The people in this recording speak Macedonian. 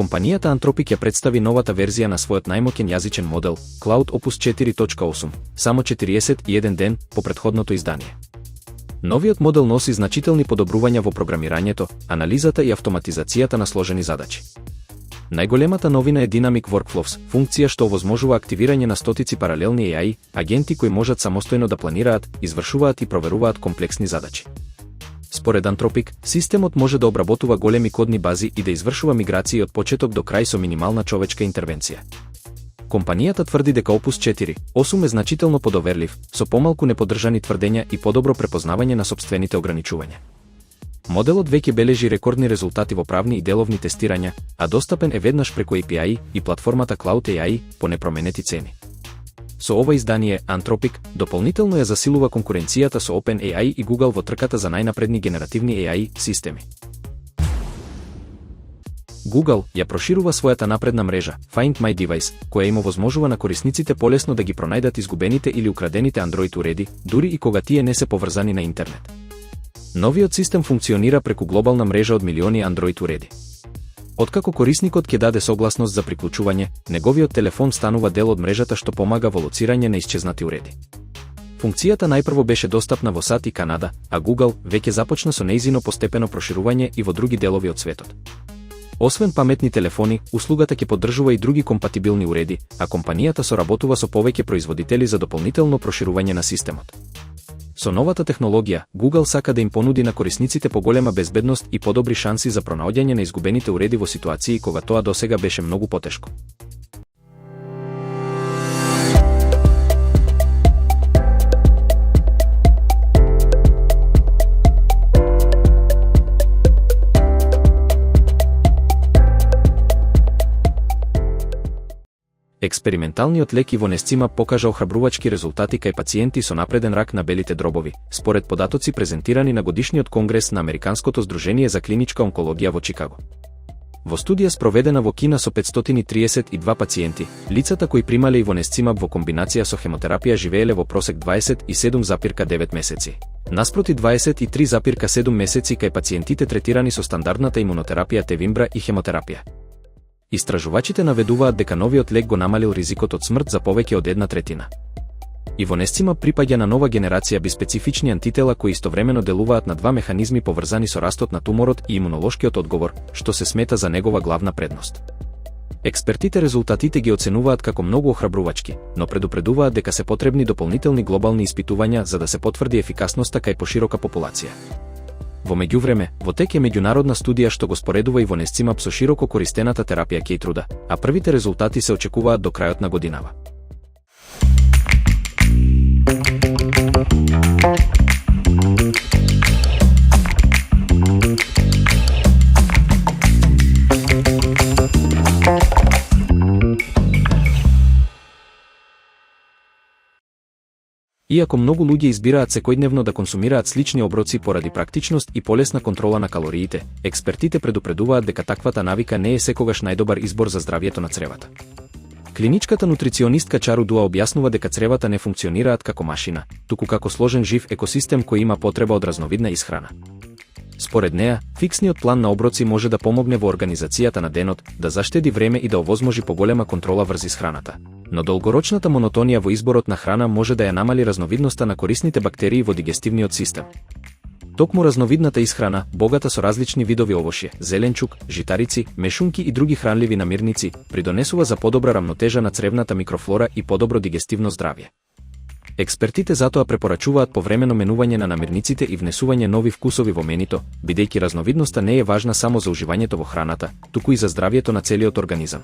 Компанијата Anthropic ја представи новата верзија на својот најмоќен јазичен модел, Claude Opus 4.8, само 41 ден по претходното издание. Новиот модел носи значителни подобрувања во програмирањето, анализата и автоматизацијата на сложени задачи. Најголемата новина е Dynamic Workflows, функција што овозможува активирање на стотици паралелни AI, агенти кои можат самостојно да планираат, извршуваат и проверуваат комплексни задачи. Според Anthropic, системот може да обработува големи кодни бази и да извршува миграции од почеток до крај со минимална човечка интервенција. Компанијата тврди дека Opus 4.8 е значително подоверлив, со помалку неподржани тврдења и подобро препознавање на сопствените ограничувања. Моделот веќе бележи рекордни резултати во правни и деловни тестирања, а достапен е веднаш преку API и платформата Cloud AI по непроменети цени. Со ова издание, Anthropic дополнително ја засилува конкуренцијата со OpenAI и Google во трката за најнапредни генеративни AI системи. Google ја проширува својата напредна мрежа, Find My Device, која им овозможува на корисниците полесно да ги пронајдат изгубените или украдените Android уреди, дури и кога тие не се поврзани на интернет. Новиот систем функционира преку глобална мрежа од милиони Android уреди. Откако корисникот ќе даде согласност за приклучување, неговиот телефон станува дел од мрежата што помага во лоцирање на исчезнати уреди. Функцијата најпрво беше достапна во САД и Канада, а Google веќе започна со нејзино постепено проширување и во други делови од светот. Освен паметни телефони, услугата ќе поддржува и други компатибилни уреди, а компанијата соработува со повеќе производители за дополнително проширување на системот. Со новата технологија, Google сака да им понуди на корисниците поголема безбедност и подобри шанси за пронаоѓање на изгубените уреди во ситуации кога тоа досега беше многу потешко. Експерименталниот лек Ивонесцимаб покажа охрабрувачки резултати кај пациенти со напреден рак на белите дробови, според податоци презентирани на годишниот конгрес на Американското здружение за клиничка онкологија во Чикаго. Во студија спроведена во Кина со 532 пациенти, лицата кои примале Ивонесцимаб во комбинација со хемотерапија живееле во просек 27,9 месеци, наспроти 23,7 месеци кај пациентите третирани со стандардната имунотерапија Тевимбра и хемотерапија. Истражувачите наведуваат дека новиот лек го намалил ризикот од смрт за повеќе од 1/3. Ивонесцимаб припаѓа на нова генерација биспецифични антитела кои истовремено делуваат на два механизми поврзани со растот на туморот и имунолошкиот одговор, што се смета за негова главна предност. Експертите резултатите ги оценуваат како многу охрабрувачки, но предупредуваат дека се потребни дополнителни глобални испитувања за да се потврди ефикасноста кај поширока популација. Во меѓувреме, во тек е меѓународна студија што го споредува Ивонесцимаб со широко користената терапија Кейтруда, а првите резултати се очекуваат до крајот на годинава. Иако многу луѓе избираат секојдневно да консумираат слични оброци поради практичност и полесна контрола на калориите, експертите предупредуваат дека таквата навика не е секогаш најдобар избор за здравјето на цревата. Клиничката нутриционистка Чару Дуа објаснува дека цревата не функционираат како машина, туку како сложен жив екосистем кој има потреба од разновидна исхрана. Според неа, фиксниот план на оброци може да помогне во организацијата на денот, да заштеди време и да овозможи поголема контрола врз исхраната. Но долгорочната монотонија во изборот на храна може да ја намали разновидноста на корисните бактерии во дигестивниот систем. Токму разновидната исхрана, богата со различни видови овошје, зеленчук, житарици, мешунки и други хранливи намирници, придонесува за подобра рамнотежа на цревната микрофлора и подобро дигестивно здравје. Експертите затоа препорачуваат повремено менување на намирниците и внесување нови вкусови во менито, бидејќи разновидноста не е важна само за уживањето во храната, туку и за здравјето на целиот организам.